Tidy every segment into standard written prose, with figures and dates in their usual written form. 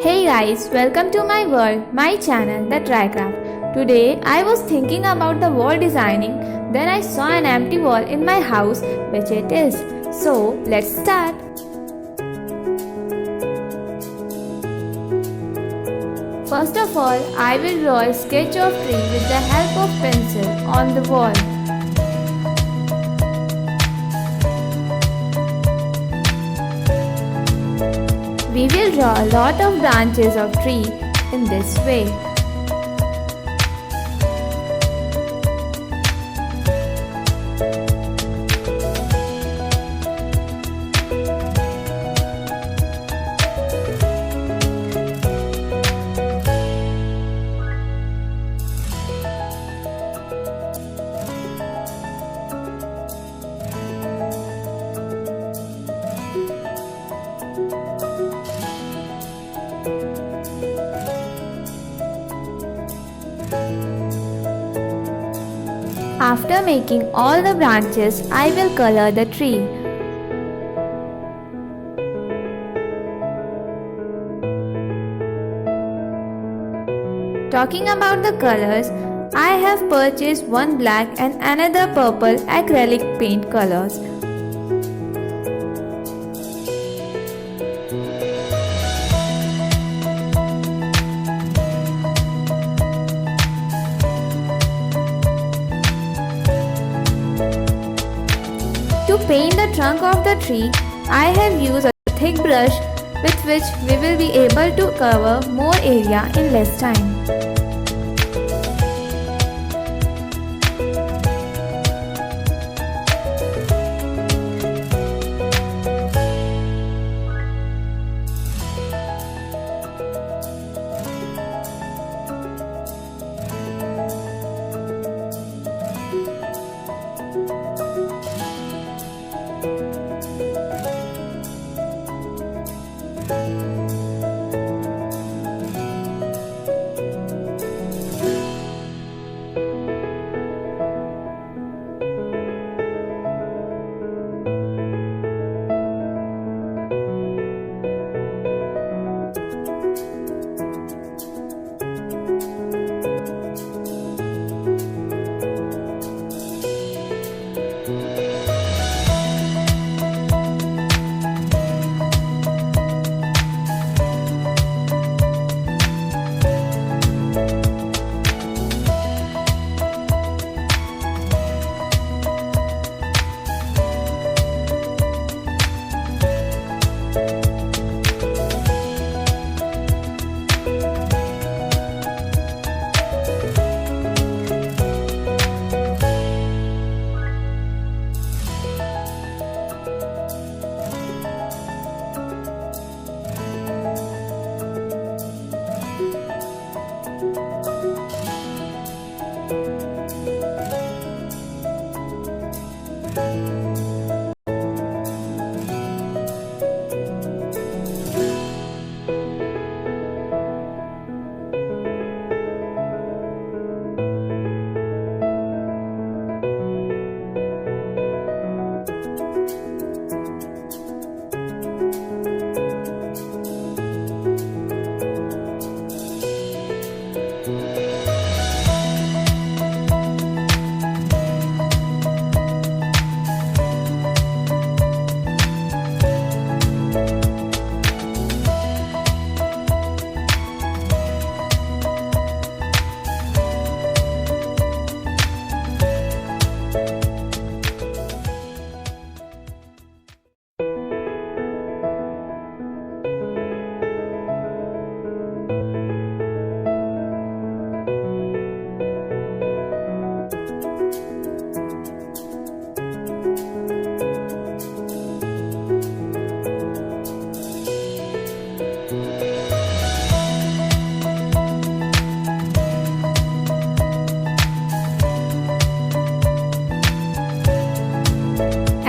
Hey guys, welcome to my world, my channel, The Trycraft. Today I was thinking about the wall designing, then I saw an empty wall in my house, which it is. So let's start. First of all, I will draw a sketch of tree with the help of pencil on the wall. We will draw a lot of branches of tree in this way. After making all the branches, I will color the tree. Talking about the colors, I have purchased one black and another purple acrylic paint colors. To paint the trunk of the tree, I have used a thick brush with which we will be able to cover more area in less time.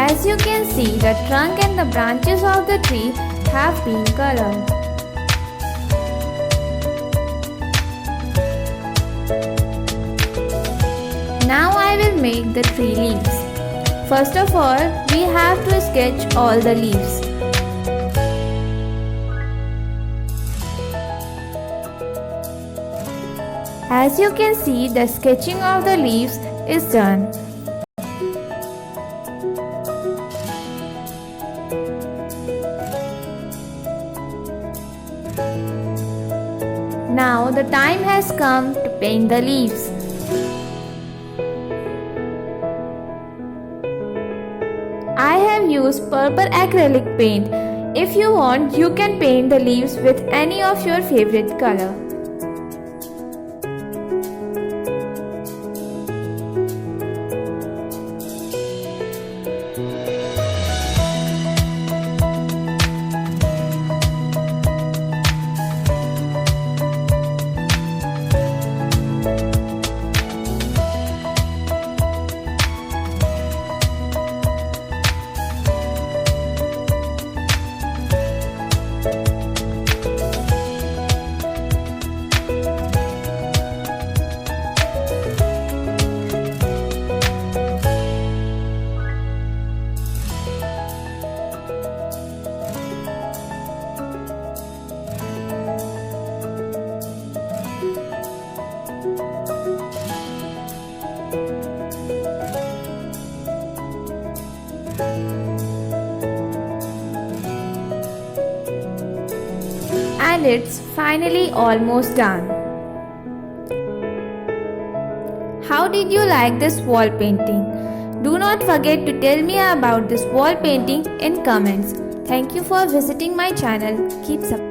As you can see, the trunk and the branches of the tree have been colored. Now I will make the tree leaves. First of all, we have to sketch all the leaves. As you can see, the sketching of the leaves is done. Now the time has come to paint the leaves. I have used purple acrylic paint. If you want, you can paint the leaves with any of your favorite color. And it's finally almost done. How did you like this wall painting? Do not forget to tell me about this wall painting in comments. Thank you for visiting my channel. Keep supporting.